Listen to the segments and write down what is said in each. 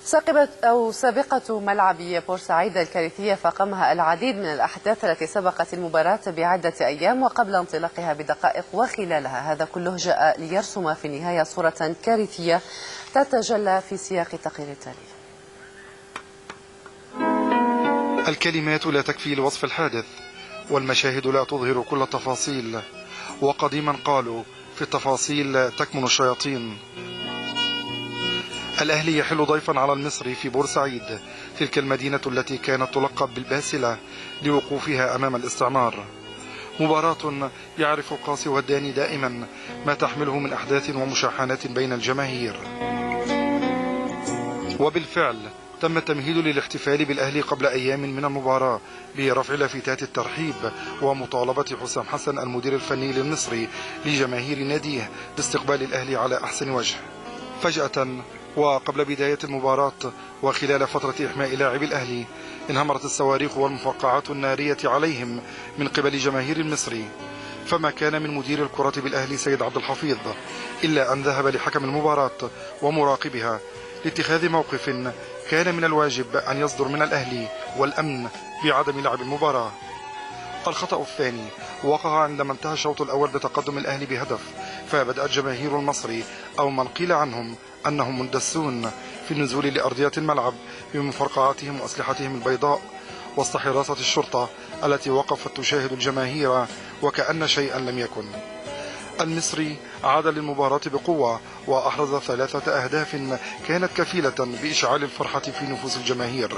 سابقة ملعب بورسعيد الكارثية فاقمها العديد من الأحداث التي سبقت المباراة بعدة أيام وقبل انطلاقها بدقائق وخلالها. هذا كله جاء ليرسم في النهاية صورة كارثية تتجلى في سياق التقرير التالي. الكلمات لا تكفي لوصف الحادث، والمشاهد لا تظهر كل التفاصيل، وقديما قالوا في التفاصيل تكمن الشياطين. الأهلي يحل ضيفا على المصري في بورسعيد، تلك المدينة التي كانت تلقب بالباسلة لوقوفها أمام الاستعمار. مباراة يعرف القاصي والداني دائما ما تحمله من أحداث ومشاحنات بين الجماهير. وبالفعل تم التمهيد للاحتفال بالأهلي قبل أيام من المباراة برفع لافتات الترحيب ومطالبة حسام حسن المدير الفني للمصري لجماهير ناديه باستقبال الأهلي على أحسن وجه. فجأة وقبل بداية المباراة وخلال فترة إحماء لاعبي الأهلي انهمرت الصواريخ والمفرقعات النارية عليهم من قبل جماهير المصري، فما كان من مدير الكرة بالأهلي سيد عبد الحفيظ إلا أن ذهب لحكم المباراة ومراقبها لاتخاذ موقف كان من الواجب أن يصدر من الأهلي والأمن بعدم لعب المباراة. الخطأ الثاني وقع عندما انتهى الشوط الأول بتقدم الأهلي بهدف، فبدأت جماهير المصري أو من قيل عنهم أنهم مندسون في النزول لأرضية الملعب بمفرقعاتهم وأسلحتهم البيضاء وسط حراسة الشرطة التي وقفت تشاهد الجماهير وكأن شيئا لم يكن. المصري عاد للمباراة بقوة وأحرز 3 أهداف كانت كفيلة بإشعال الفرحة في نفوس الجماهير،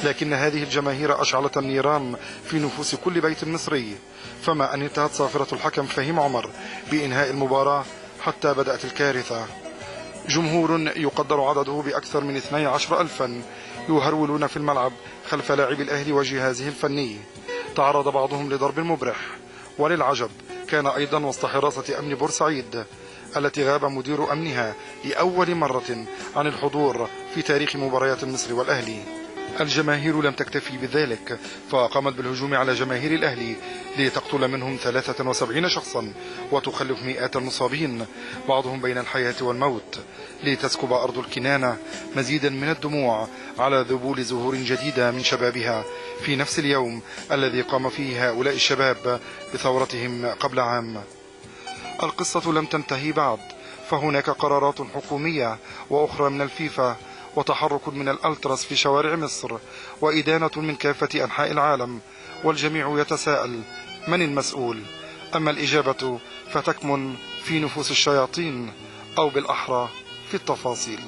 لكن هذه الجماهير أشعلت النيران في نفوس كل بيت مصري، فما أن انتهت صافرة الحكم فهيم عمر بإنهاء المباراة حتى بدأت الكارثة. جمهور يقدر عدده بأكثر من 12,000 يهرولون في الملعب خلف لاعبي الأهلي وجهازه الفني. تعرض بعضهم لضرب مبرح، وللعجب كان أيضا وسط حراسة أمن بورسعيد التي غاب مدير أمنها لأول مرة عن الحضور في تاريخ مباريات المصري والأهلي. الجماهير لم تكتفي بذلك، فقامت بالهجوم على جماهير الأهلي لتقتل منهم 73 شخصا وتخلف مئات المصابين بعضهم بين الحياة والموت، لتسكب أرض الكنانة مزيدا من الدموع على ذبول زهور جديدة من شبابها في نفس اليوم الذي قام فيه هؤلاء الشباب بثورتهم قبل عام. القصة لم تنتهي بعد، فهناك قرارات حكومية وأخرى من الفيفا وتحرك من الألتراس في شوارع مصر وإدانة من كافة أنحاء العالم، والجميع يتساءل من المسؤول؟ أما الإجابة فتكمن في نفوس الشياطين، أو بالأحرى في التفاصيل.